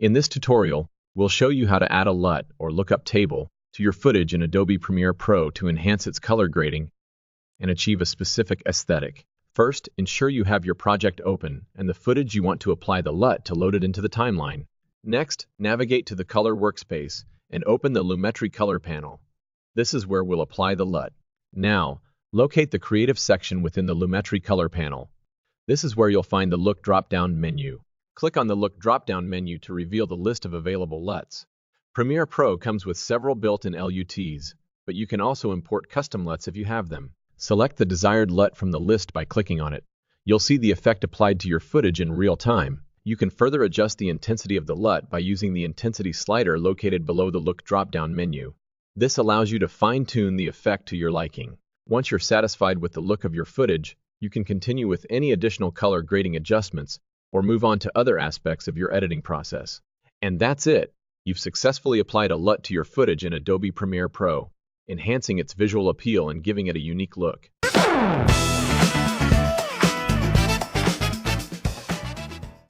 In this tutorial, we'll show you how to add a LUT or lookup table to your footage in Adobe Premiere Pro to enhance its color grading and achieve a specific aesthetic. First, ensure you have your project open and the footage you want to apply the LUT to load it into the timeline. Next, navigate to the Color workspace and open the Lumetri Color panel. This is where we'll apply the LUT. Now, locate the Creative section within the Lumetri Color panel. This is where you'll find the Look drop-down menu. Click on the Look drop-down menu to reveal the list of available LUTs. Premiere Pro comes with several built-in LUTs, but you can also import custom LUTs if you have them. Select the desired LUT from the list by clicking on it. You'll see the effect applied to your footage in real time. You can further adjust the intensity of the LUT by using the intensity slider located below the Look drop-down menu. This allows you to fine-tune the effect to your liking. Once you're satisfied with the look of your footage, you can continue with any additional color grading adjustments or move on to other aspects of your editing process. And that's it! You've successfully applied a LUT to your footage in Adobe Premiere Pro, enhancing its visual appeal and giving it a unique look.